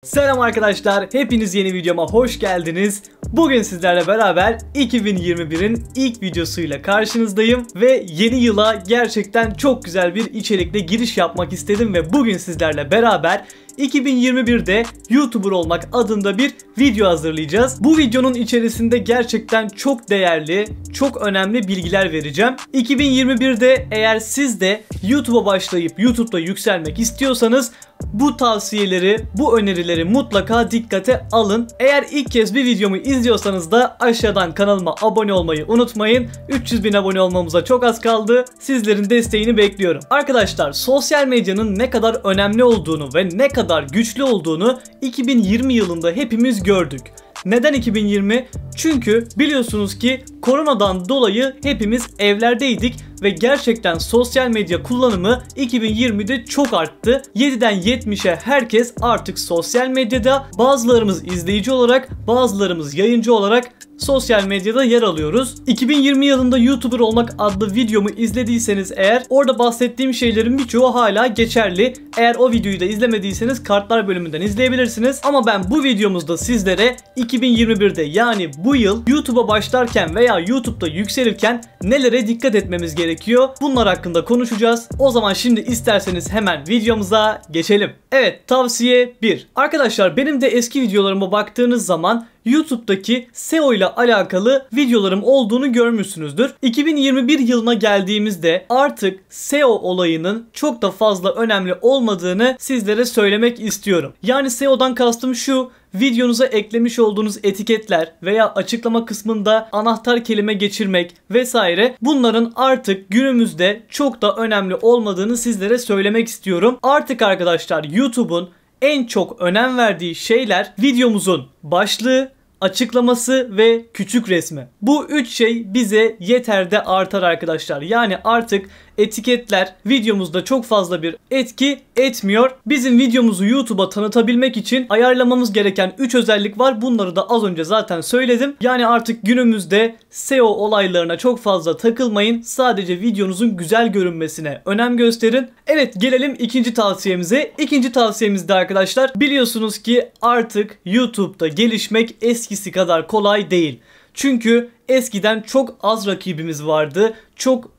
Selam arkadaşlar, hepiniz yeni videoma hoş geldiniz. Bugün sizlerle beraber 2021'in ilk videosuyla karşınızdayım ve yeni yıla gerçekten çok güzel bir içerikle giriş yapmak istedim ve bugün sizlerle beraber 2021'de YouTuber olmak adında bir video hazırlayacağız. Bu videonun içerisinde gerçekten çok değerli, çok önemli bilgiler vereceğim. 2021'de eğer siz de YouTube'a başlayıp YouTube'da yükselmek istiyorsanız bu tavsiyeleri, bu önerileri mutlaka dikkate alın. Eğer ilk kez bir videomu izliyorsanız da aşağıdan kanalıma abone olmayı unutmayın. 300.000 abone olmamıza çok az kaldı. Sizlerin desteğini bekliyorum. Arkadaşlar, sosyal medyanın ne kadar önemli olduğunu ve ne kadar güçlü olduğunu 2020 yılında hepimiz gördük. Neden 2020? Çünkü biliyorsunuz ki koronadan dolayı hepimiz evlerdeydik ve gerçekten sosyal medya kullanımı 2020'de çok arttı. 7'den 70'e herkes artık sosyal medyada, bazılarımız izleyici olarak, bazılarımız yayıncı olarak sosyal medyada yer alıyoruz. 2020 yılında YouTuber olmak adlı videomu izlediyseniz eğer, orada bahsettiğim şeylerin birçoğu hala geçerli. Eğer o videoyu da izlemediyseniz kartlar bölümünden izleyebilirsiniz. Ama ben bu videomuzda sizlere 2021'de, yani bu yıl YouTube'a başlarken veya YouTube'da yükselirken nelere dikkat etmemiz gerekiyor, bunlar hakkında konuşacağız. O zaman şimdi isterseniz hemen videomuza geçelim. Evet, tavsiye 1. Arkadaşlar, benim de eski videolarıma baktığınız zaman YouTube'daki SEO ile alakalı videolarım olduğunu görmüşsünüzdür. 2021 yılına geldiğimizde artık SEO olayının çok da fazla önemli olmadığını sizlere söylemek istiyorum. Yani SEO'dan kastım şu: videonuza eklemiş olduğunuz etiketler veya açıklama kısmında anahtar kelime geçirmek vesaire, bunların artık günümüzde çok da önemli olmadığını sizlere söylemek istiyorum. Artık arkadaşlar, YouTube'un en çok önem verdiği şeyler videomuzun başlığı, açıklaması ve küçük resmi. Bu üç şey bize yeter de artar arkadaşlar. Yani artık etiketler videomuzda çok fazla bir etki etmiyor. Bizim videomuzu YouTube'a tanıtabilmek için ayarlamamız gereken 3 özellik var. Bunları da az önce zaten söyledim. Yani artık günümüzde SEO olaylarına çok fazla takılmayın. Sadece videonuzun güzel görünmesine önem gösterin. Evet, gelelim ikinci tavsiyemize. İkinci tavsiyemizde arkadaşlar, biliyorsunuz ki artık YouTube'da gelişmek eskisi kadar kolay değil. Çünkü eskiden çok az rakibimiz vardı. Çok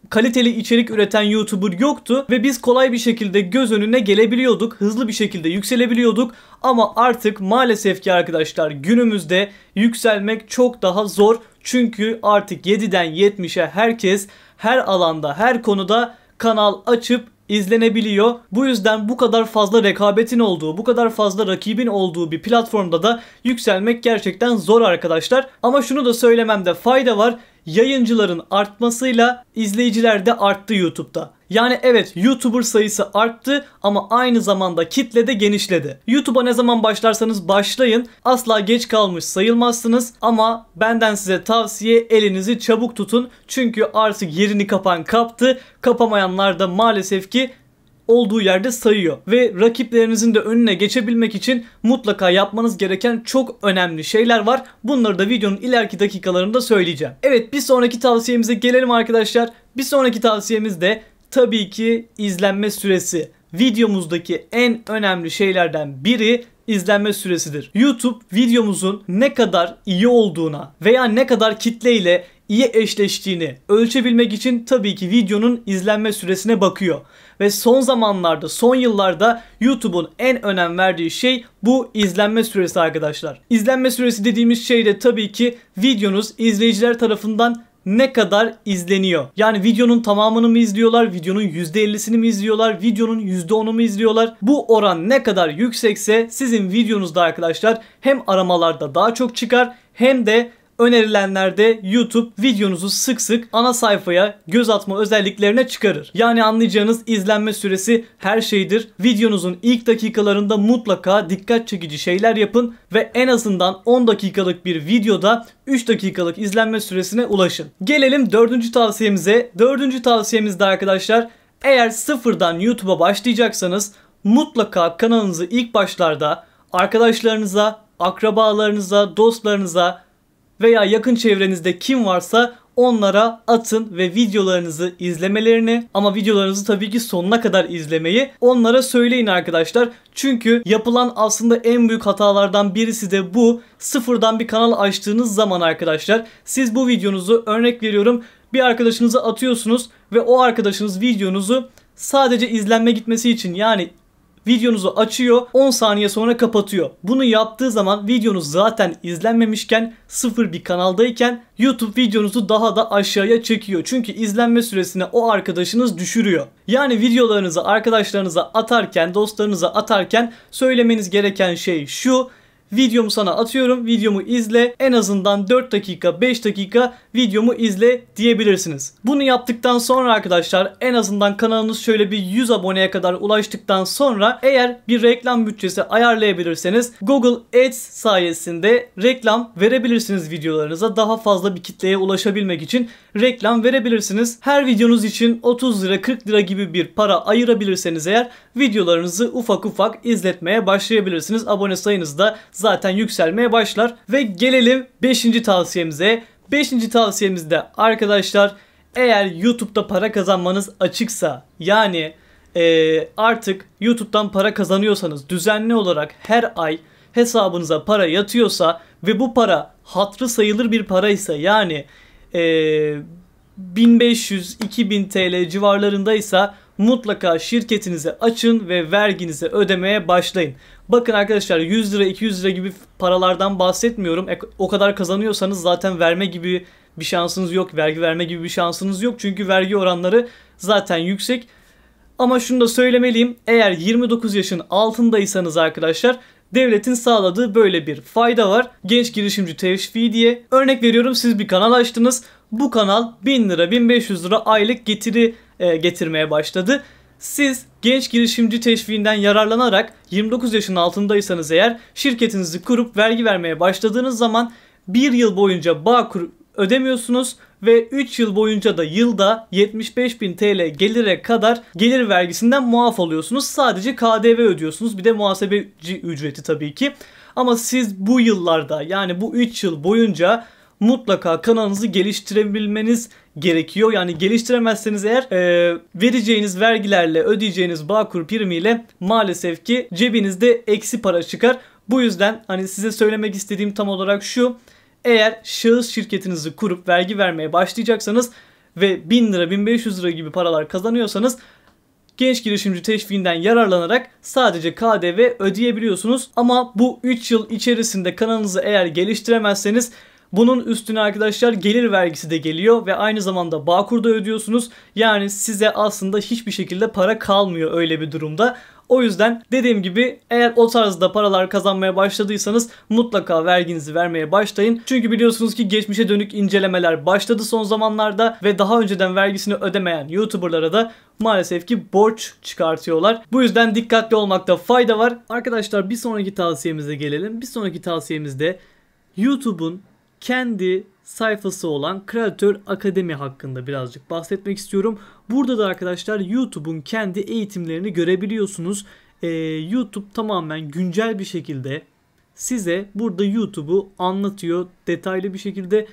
kaliteli içerik üreten YouTuber yoktu ve biz kolay bir şekilde göz önüne gelebiliyorduk. Hızlı bir şekilde yükselebiliyorduk. Ama artık maalesef ki arkadaşlar, günümüzde yükselmek çok daha zor. Çünkü artık 7'den 70'e herkes her alanda, her konuda kanal açıp izlenebiliyor. Bu yüzden bu kadar fazla rekabetin olduğu, bu kadar fazla rakibin olduğu bir platformda da yükselmek gerçekten zor arkadaşlar. Ama şunu da söylememde fayda var: yayıncıların artmasıyla izleyiciler de arttı YouTube'da. Yani evet, YouTuber sayısı arttı ama aynı zamanda kitle de genişledi. YouTube'a ne zaman başlarsanız başlayın, asla geç kalmış sayılmazsınız. Ama benden size tavsiye, elinizi çabuk tutun. Çünkü artık yerini kapan kaptı. Kapamayanlar da maalesef ki olduğu yerde sayıyor. Ve rakiplerinizin de önüne geçebilmek için mutlaka yapmanız gereken çok önemli şeyler var. Bunları da videonun ileriki dakikalarında söyleyeceğim. Evet, bir sonraki tavsiyemize gelelim arkadaşlar. Bir sonraki tavsiyemiz de tabii ki izlenme süresi. Videomuzdaki en önemli şeylerden biri izlenme süresidir. YouTube videomuzun ne kadar iyi olduğuna veya ne kadar kitleyle iyi eşleştiğini ölçebilmek için tabii ki videonun izlenme süresine bakıyor. Ve son zamanlarda, son yıllarda YouTube'un en önem verdiği şey bu izlenme süresi arkadaşlar. İzlenme süresi dediğimiz şey de tabii ki videonuz izleyiciler tarafından ne kadar izleniyor. Yani videonun tamamını mı izliyorlar, videonun %50'sini mi izliyorlar, videonun %10'u mu izliyorlar? Bu oran ne kadar yüksekse sizin videonuzda arkadaşlar hem aramalarda daha çok çıkar hem de önerilenlerde YouTube videonuzu sık sık ana sayfaya göz atma özelliklerine çıkarır. Yani anlayacağınız, izlenme süresi her şeydir. Videonuzun ilk dakikalarında mutlaka dikkat çekici şeyler yapın ve en azından 10 dakikalık bir videoda 3 dakikalık izlenme süresine ulaşın. Gelelim 4. tavsiyemize. 4. tavsiyemizde arkadaşlar, eğer sıfırdan YouTube'a başlayacaksanız mutlaka kanalınızı ilk başlarda arkadaşlarınıza, akrabalarınıza, dostlarınıza veya yakın çevrenizde kim varsa onlara atın ve videolarınızı izlemelerini, ama videolarınızı tabii ki sonuna kadar izlemeyi onlara söyleyin arkadaşlar. Çünkü yapılan aslında en büyük hatalardan birisi de bu. Sıfırdan bir kanal açtığınız zaman arkadaşlar, siz bu videonuzu, örnek veriyorum, bir arkadaşınıza atıyorsunuz ve o arkadaşınız videonuzu sadece izlenme gitmesi için, yani videonuzu açıyor, 10 saniye sonra kapatıyor. Bunu yaptığı zaman videonuz zaten izlenmemişken, sıfır bir kanaldayken YouTube videonuzu daha da aşağıya çekiyor. Çünkü izlenme süresini o arkadaşınız düşürüyor. Yani videolarınızı arkadaşlarınıza atarken, dostlarınıza atarken söylemeniz gereken şey şu: videomu sana atıyorum, videomu izle, en azından 4 dakika 5 dakika videomu izle diyebilirsiniz. Bunu yaptıktan sonra arkadaşlar, en azından kanalınız şöyle bir 100 aboneye kadar ulaştıktan sonra eğer bir reklam bütçesi ayarlayabilirseniz Google Ads sayesinde reklam verebilirsiniz videolarınıza. Daha fazla bir kitleye ulaşabilmek için reklam verebilirsiniz. Her videonuz için 30 lira 40 lira gibi bir para ayırabilirseniz eğer videolarınızı ufak ufak izletmeye başlayabilirsiniz. Abone sayınız da zaten yükselmeye başlar. Ve gelelim 5. tavsiyemize. 5. tavsiyemizde arkadaşlar, eğer YouTube'da para kazanmanız açıksa, yani artık YouTube'dan para kazanıyorsanız, düzenli olarak her ay hesabınıza para yatıyorsa ve bu para hatırı sayılır bir paraysa, yani 1500-2000 TL civarlarındaysa mutlaka şirketinizi açın ve verginizi ödemeye başlayın. Bakın arkadaşlar, 100 lira 200 lira gibi paralardan bahsetmiyorum. O kadar kazanıyorsanız zaten verme gibi bir şansınız yok. Vergi verme gibi bir şansınız yok. Çünkü vergi oranları zaten yüksek. Ama şunu da söylemeliyim. Eğer 29 yaşın altındaysanız arkadaşlar, devletin sağladığı böyle bir fayda var. Genç girişimci teşviği diye. Örnek veriyorum, siz bir kanal açtınız. Bu kanal 1000 lira 1500 lira aylık getiri getirmeye başladı. Siz genç girişimci teşviğinden yararlanarak 29 yaşın altındaysanız eğer şirketinizi kurup vergi vermeye başladığınız zaman 1 yıl boyunca Bağkur ödemiyorsunuz ve 3 yıl boyunca da yılda 75.000 TL gelire kadar gelir vergisinden muaf oluyorsunuz. Sadece KDV ödüyorsunuz. Bir de muhasebeci ücreti tabii ki. Ama siz bu yıllarda, yani bu 3 yıl boyunca mutlaka kanalınızı geliştirebilmeniz gerekiyor. Yani geliştiremezseniz eğer vereceğiniz vergilerle, ödeyeceğiniz Bağkur primiyle maalesef ki cebinizde eksi para çıkar. Bu yüzden hani size söylemek istediğim tam olarak şu: eğer şahıs şirketinizi kurup vergi vermeye başlayacaksanız ve 1000 lira 1500 lira gibi paralar kazanıyorsanız, genç girişimci teşviğinden yararlanarak sadece KDV ödeyebiliyorsunuz. Ama bu 3 yıl içerisinde kanalınızı eğer geliştiremezseniz bunun üstüne arkadaşlar gelir vergisi de geliyor ve aynı zamanda Bağkur'da ödüyorsunuz. Yani size aslında hiçbir şekilde para kalmıyor öyle bir durumda. O yüzden dediğim gibi, eğer o tarzda paralar kazanmaya başladıysanız mutlaka verginizi vermeye başlayın. Çünkü biliyorsunuz ki geçmişe dönük incelemeler başladı son zamanlarda ve daha önceden vergisini ödemeyen YouTuber'lara da maalesef ki borç çıkartıyorlar. Bu yüzden dikkatli olmakta fayda var. Arkadaşlar, bir sonraki tavsiyemize gelelim. Bir sonraki tavsiyemizde YouTube'un kendi sayfası olan Kreatör Akademi hakkında birazcık bahsetmek istiyorum. Burada da arkadaşlar YouTube'un kendi eğitimlerini görebiliyorsunuz. YouTube tamamen güncel bir şekilde size burada YouTube'u anlatıyor detaylı bir şekilde.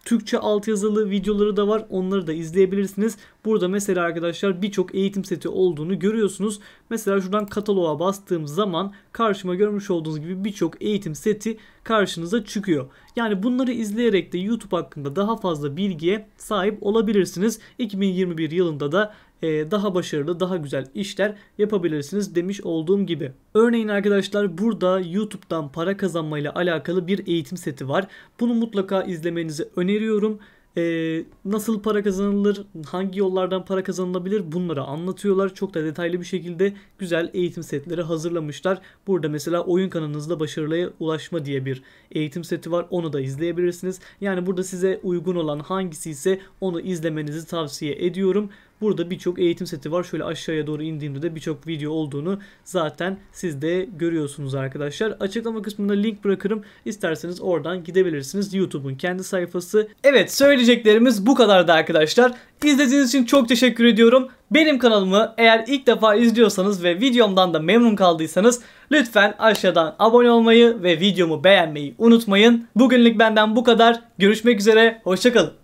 Türkçe altyazılı videoları da var. Onları da izleyebilirsiniz. Burada mesela arkadaşlar birçok eğitim seti olduğunu görüyorsunuz. Mesela şuradan kataloğa bastığım zaman karşıma görmüş olduğunuz gibi birçok eğitim seti karşınıza çıkıyor. Yani bunları izleyerek de YouTube hakkında daha fazla bilgiye sahip olabilirsiniz. 2021 yılında da daha başarılı, daha güzel işler yapabilirsiniz demiş olduğum gibi. Örneğin arkadaşlar, burada YouTube'dan para kazanmayla alakalı bir eğitim seti var. Bunu mutlaka izlemenizi öneriyorum. Nasıl para kazanılır, hangi yollardan para kazanılabilir, bunları anlatıyorlar. Çok da detaylı bir şekilde güzel eğitim setleri hazırlamışlar. Burada mesela oyun kanalınızda başarıya ulaşma diye bir eğitim seti var. Onu da izleyebilirsiniz. Yani burada size uygun olan hangisi ise onu izlemenizi tavsiye ediyorum. Burada birçok eğitim seti var. Şöyle aşağıya doğru indiğimde de birçok video olduğunu zaten siz de görüyorsunuz arkadaşlar. Açıklama kısmında link bırakırım. İsterseniz oradan gidebilirsiniz. YouTube'un kendi sayfası. Evet, söyleyeceklerimiz bu kadardı arkadaşlar. İzlediğiniz için çok teşekkür ediyorum. Benim kanalımı eğer ilk defa izliyorsanız ve videomdan da memnun kaldıysanız lütfen aşağıdan abone olmayı ve videomu beğenmeyi unutmayın. Bugünlük benden bu kadar. Görüşmek üzere. Hoşça kalın.